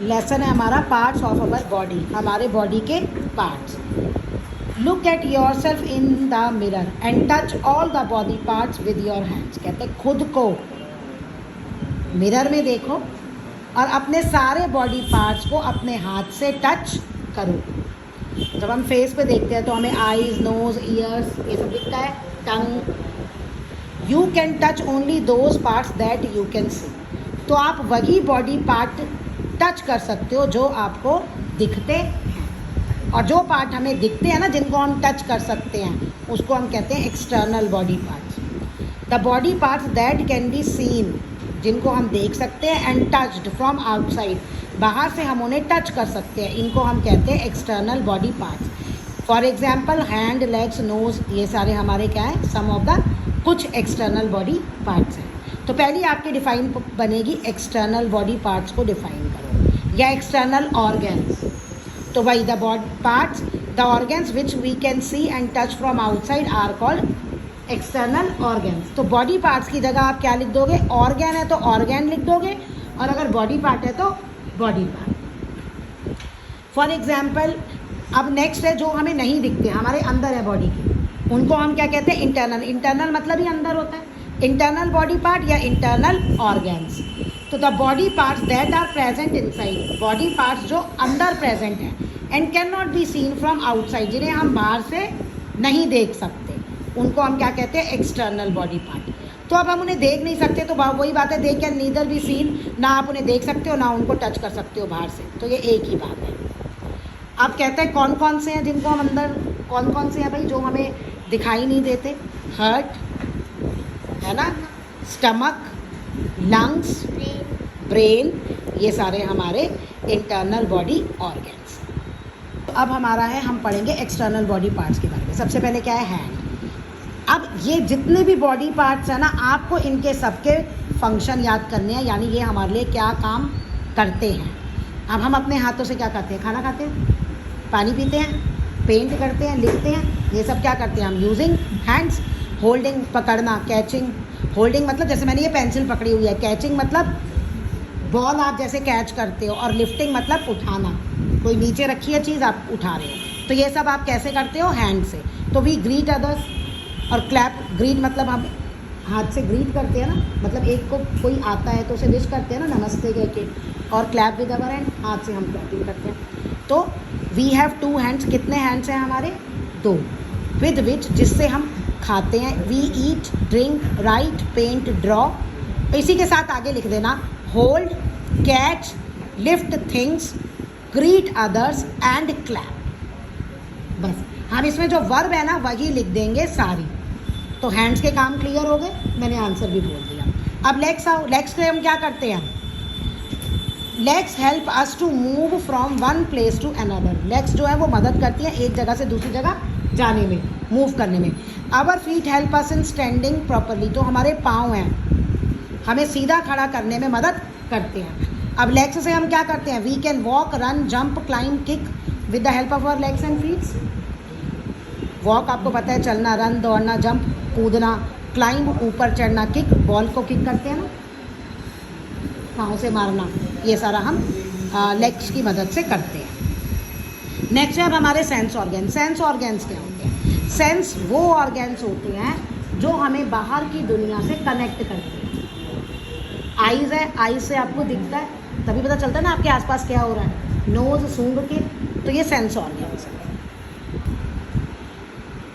Lesson है हमारा parts of our body, हमारे बॉडी के parts. Look at your self in the mirror and touch all the body parts with your hands. कहते हैं खुद को मिरर में देखो और अपने सारे बॉडी पार्ट्स को अपने हाथ से टच करो। जब हम फेस पे देखते हैं तो हमें आईज, नोज, ईयर्स ये सब दिखता है, tongue. You can touch only those parts that you can see. तो आप वही बॉडी पार्ट टच कर सकते हो जो आपको दिखते हैं, और जो पार्ट हमें दिखते हैं ना, जिनको हम टच कर सकते हैं, उसको हम कहते हैं external body parts. The body parts that can be seen, जिनको हम देख सकते हैं, एंड टच्ड फ्रॉम आउटसाइड, बाहर से हम उन्हें टच कर सकते हैं, इनको हम कहते हैं external body parts. For example hand, legs, nose, ये सारे हमारे क्या है, सम ऑफ द कुछ एक्सटर्नल बॉडी पार्ट्स हैं। तो पहली आपकी डिफाइन बनेगी एक्सटर्नल बॉडी पार्ट्स को डिफाइन करो, या एक्सटर्नल ऑर्गन्स। तो भाई the body parts, the organs which we can see and touch from outside are called external organs. तो बॉडी पार्ट्स की जगह आप क्या लिख दोगे, ऑर्गन है तो ऑर्गन लिख दोगे, और अगर बॉडी पार्ट है तो बॉडी पार्ट। फॉर एग्जाम्पल अब नेक्स्ट है जो हमें नहीं दिखते, हमारे अंदर है बॉडी के, उनको हम क्या कहते हैं, इंटरनल। इंटरनल मतलब ही अंदर होता है, इंटरनल बॉडी पार्ट या इंटरनल ऑर्गन्स। तो the body parts that are present inside, body parts जो अंदर प्रेजेंट हैं, and can not be seen from outside, जिन्हें हम बाहर से नहीं देख सकते, उनको हम क्या कहते हैं, एक्सटर्नल बॉडी पार्ट। तो अब हम उन्हें देख नहीं सकते, तो वही बात है, they can neither be seen, ना आप उन्हें देख सकते हो ना उनको टच कर सकते हो बाहर से, तो ये एक ही बात है। अब कहते हैं कौन कौन से हैं जिनको हम अंदर, कौन कौन से हैं भाई जो हमें दिखाई नहीं देते, हार्ट है ना, स्टमक, लंग्स, ब्रेन, ये सारे हमारे इंटरनल बॉडी ऑर्गन्स। तो अब हमारा है, हम पढ़ेंगे एक्सटर्नल बॉडी पार्ट्स के बारे में। सबसे पहले क्या है, हैंड। अब ये जितने भी बॉडी पार्ट्स हैं ना, आपको इनके सबके फंक्शन याद करने हैं, यानी ये हमारे लिए क्या काम करते हैं। अब हम अपने हाथों से क्या करते हैं, खाना खाते हैं, पानी पीते हैं, पेंट करते हैं, लिखते हैं, ये सब क्या करते हैं हम, यूजिंग हैंड्स। होल्डिंग पकड़ना, कैचिंग, होल्डिंग मतलब जैसे मैंने ये पेंसिल पकड़ी हुई है, कैचिंग मतलब बॉल आप जैसे कैच करते हो, और लिफ्टिंग मतलब उठाना, कोई नीचे रखी है चीज़ आप उठा रहे हो, तो ये सब आप कैसे करते हो, हैंड से। तो वी ग्रीट अदर्स, और क्लैप, ग्रीट मतलब हम हाथ से ग्रीट करते हैं ना, मतलब एक को कोई आता है तो उसे विश करते हैं ना, नमस्ते कह के, और क्लैप विद अवर हैंड, हाथ से हम क्लैपिंग करते हैं। तो वी हैव टू हैंड्स, कितने हैंड्स हैं हमारे, दो। विद विच, जिससे हम खाते हैं, we eat, drink, write, paint, draw. इसी के साथ आगे लिख देना, hold, catch, lift things, greet others and clap. बस हम इसमें जो वर्ब है ना वही लिख देंगे सारी। तो हैंड्स के काम क्लियर हो गए, मैंने आंसर भी बोल दिया। अब लेग्स आओ, लेग्स से हम क्या करते हैं, legs help us to move from one place to another. Legs जो है वो मदद करती हैं एक जगह से दूसरी जगह जाने में, मूव करने में। Our feet help us in standing properly, तो हमारे पाँव हैं, हमें सीधा खड़ा करने में मदद करते हैं। अब लेग्स से हम क्या करते हैं, we can walk, run, jump, climb, kick with the help of our legs and feets. Walk आपको पता है, चलना, रन दौड़ना, जंप कूदना, क्लाइंब ऊपर चढ़ना, किक बॉल को किक करते हैं ना, पाँव से मारना, ये सारा हम लेग्स की मदद से करते हैं। नेक्स्ट है अब हमारे सेंस ऑर्गन। सेंस ऑर्गन्स क्या होते हैं, सेंस वो ऑर्गन्स होते हैं जो हमें बाहर की दुनिया से कनेक्ट करते हैं। आइज़ है, आइज़ से आपको दिखता है, तभी पता चलता है ना आपके आसपास क्या हो रहा है। नोज़, सूंघ के, तो ये सेंस ऑर्गन्स है।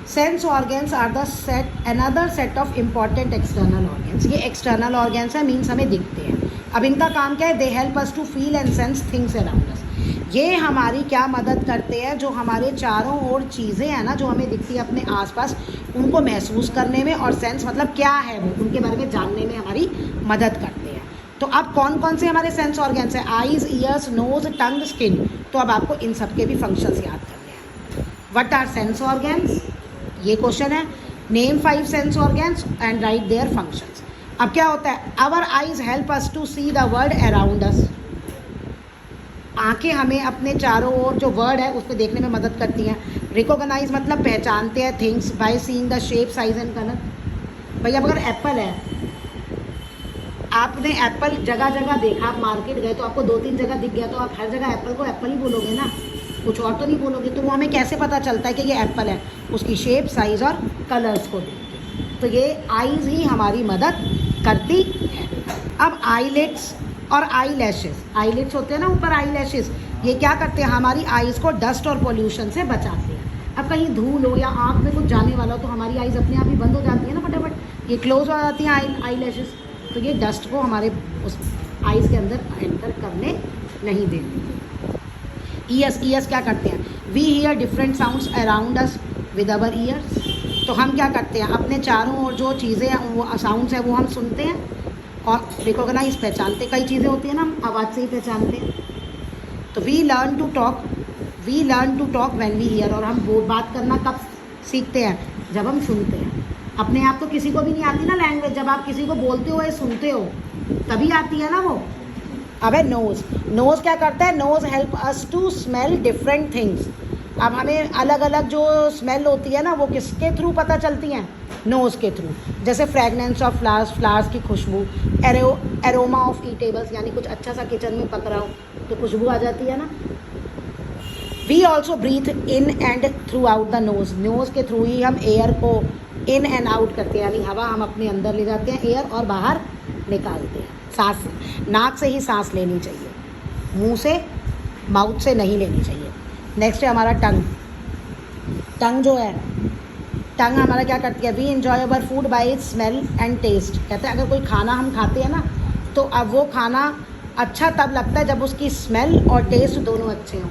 Sense organs are the set, another set of important external organs. ये एक्सटर्नल ऑर्गन्स है, मीन्स हमें दिखते हैं। अब इनका काम क्या है, they help us to feel and sense things around us. ये हमारी क्या मदद करते हैं, जो हमारे चारों ओर चीज़ें हैं ना जो हमें दिखती है अपने आसपास, उनको महसूस करने में, और सेंस मतलब क्या है वो, उनके बारे में जानने में हमारी मदद करते हैं। तो अब कौन कौन से हमारे सेंस ऑर्गन्स हैं, आइज़, ईयर्स, नोज, टंग, स्किन। तो अब आपको इन सब के भी फंक्शंस याद करने हैं। व्हाट आर सेंस ऑर्गन्स, ये क्वेश्चन है। Name 5 sense organs and write their functions. अब क्या होता है, our eyes help us to see the world around us. आंखें हमें अपने चारों ओर जो वर्ड है उस पर देखने में मदद करती हैं। रिकॉग्नाइज मतलब पहचानते हैं things by seeing the shape, size and colour. भैया अगर एप्पल है, आपने एप्पल जगह जगह देखा, आप मार्केट गए तो आपको 2-3 जगह दिख गया, तो आप हर जगह एप्पल को एप्पल ही बोलोगे ना, कुछ और तो नहीं बोलोगे। तो वो हमें कैसे पता चलता है कि ये एप्पल है? उसकी शेप, साइज़ और कलर्स को देख के। तो ये आईज़ ही हमारी मदद करती है। अब आईलिड्स और आई लैशेस, आईलिड्स होते हैं ना ऊपर, आई लैशेस, ये क्या करते हैं? हमारी आईज़ को डस्ट और पोल्यूशन से बचाते हैं। अब कहीं धूल हो या आँख में कुछ जाने वाला हो तो हमारी आईज़ अपने आप ही बंद हो जाती है ना फटाफट, ये क्लोज हो जाती हैं आई लैशेस। तो ये डस्ट को हमारे उस आईज़ के अंदर एंटर करने नहीं देती। ईयर्स, ईयर्स क्या करते हैं? We hear different sounds around us with our ears. तो हम क्या करते हैं? अपने चारों ओर जो चीज़ें हैं, वो साउंड्स हैं, वो हम सुनते हैं और रिकॉग्नाइज, पहचानते। कई चीज़ें होती हैं ना, हम आवाज़ से ही पहचानते हैं। तो we learn to talk when we hear. और हम वो बात करना कब सीखते हैं? जब हम सुनते हैं। अपने आप तो किसी को भी नहीं आती ना लैंग्वेज, जब आप किसी को बोलते हो या सुनते हो तभी आती है ना वो। अब है नोज़। नोज़ क्या करता है? Nose help us to smell different things. अब हमें अलग अलग जो स्मेल होती है ना, वो किसके थ्रू पता चलती हैं? नोज़ के थ्रू। जैसे फ्रेगनेंस ऑफ फ्लावर्स, फ्लावर्स की खुशबू, एरोमा ऑफ ईटेबल्स, यानी कुछ अच्छा सा किचन में पक रहा हो तो खुशबू आ जाती है ना। We also breathe in and through out the nose. Nose के थ्रू ही हम एयर को इन एंड आउट करते हैं, यानी हवा हम अपने अंदर ले जाते हैं एयर और बाहर निकालते हैं। सांस नाक से ही सांस लेनी चाहिए, मुंह से, माउथ से नहीं लेनी चाहिए। नेक्स्ट है हमारा टंग। टंग जो है, टंग हमारा क्या करती है? We enjoy our food by its smell and taste. कहते हैं अगर कोई खाना हम खाते हैं ना, तो अब वो खाना अच्छा तब लगता है जब उसकी स्मेल और टेस्ट दोनों अच्छे हों,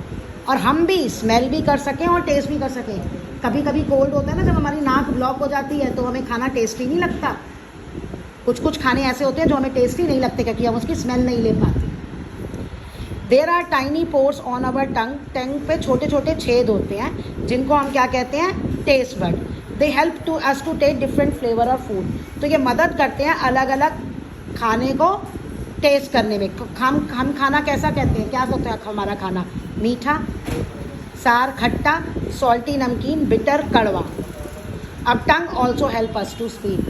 और हम भी स्मेल भी कर सकें और टेस्ट भी कर सकें। कभी कभी कोल्ड होता है ना, जब हमारी नाक ब्लॉक हो जाती है तो हमें खाना टेस्टी नहीं लगता। कुछ कुछ खाने ऐसे होते हैं जो हमें टेस्टी नहीं लगते क्योंकि हम उसकी स्मेल नहीं ले पाते। There are tiny pores on our tongue. Tongue पे छोटे छोटे छेद होते हैं जिनको हम क्या कहते हैं? Taste bud. They help to us to taste different flavour of food. तो ये मदद करते हैं अलग अलग खाने को टेस्ट करने में। हम खाना कैसा कहते हैं? क्या होता है हमारा खाना? मीठा, सार, खट्टा, सॉल्टी, नमकीन, बिटर, कड़वा। अब tongue also help us to speak.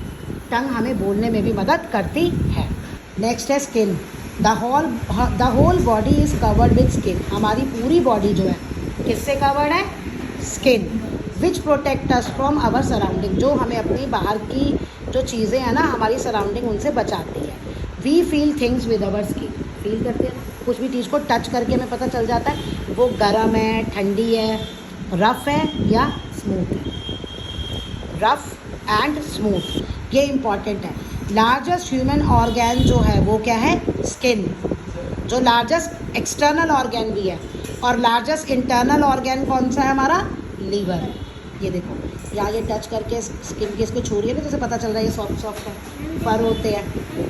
Tongue हमें बोलने में भी मदद करती है। नेक्स्ट है skin. The whole body is covered with skin. हमारी पूरी बॉडी जो है किससे कवर्ड है? Skin. Which protect us from our surrounding. जो हमें अपनी बाहर की जो चीज़ें हैं ना, हमारी सराउंडिंग, उनसे बचाती है। We feel things with our skin. Feel करते हैं ना, कुछ भी चीज़ को टच करके हमें पता चल जाता है वो गर्म है, ठंडी है, रफ़ है या स्मूथ है। रफ़ एंड स्मूथ, ये इम्पॉर्टेंट है। लार्जेस्ट ह्यूमन ऑर्गेन जो है वो क्या है? स्किन। जो लार्जेस्ट एक्सटर्नल ऑर्गेन भी है, और लार्जेस्ट इंटरनल ऑर्गेन कौन सा है? हमारा लीवर है। ये देखो यहाँ ये टच करके स्किन की इसको छू रही है ना, जैसे पता चल रहा है ये सॉफ्ट सॉफ्ट है, फर होते हैं।